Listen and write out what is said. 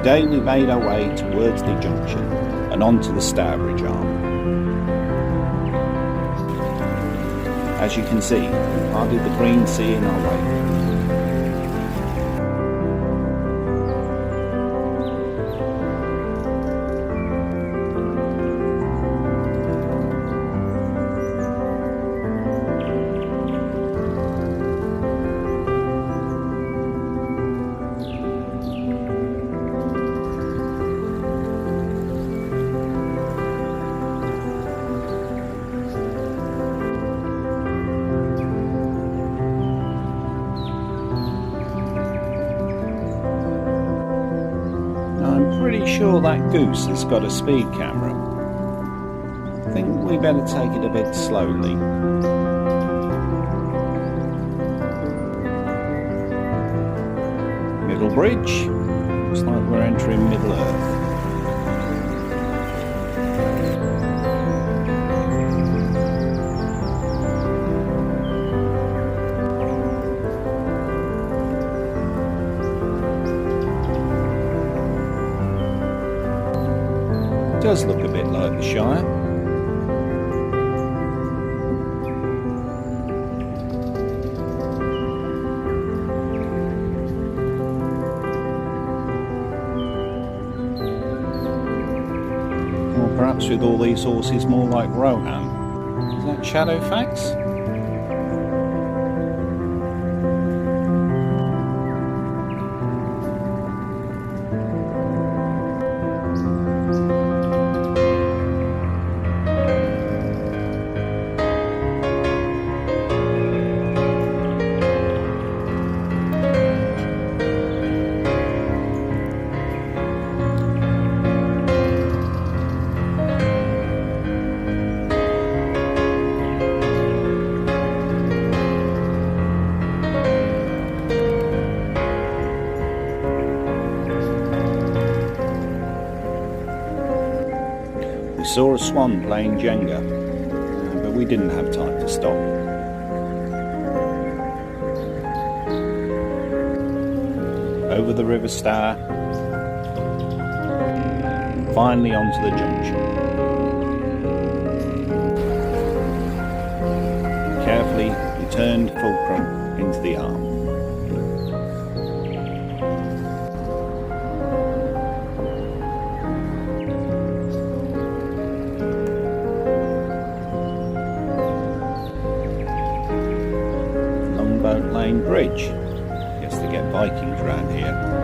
Today we made our way to Wordsley Junction and onto the Stourbridge arm. As you can see, we parted the green sea in our way. I'm pretty sure that goose has got a speed camera. I think we better take it a bit slowly. Middle bridge. Looks like we're entering Middle Earth. Does look a bit like the Shire. Or perhaps with all these horses more like Rohan. Is that Shadowfax? We saw a swan playing Jenga, but we didn't have time to stop. Over the River Stour, finally onto the Junction. Carefully we turned fulcrum into the arm. Boat Lane Bridge. Guess they get Vikings around here.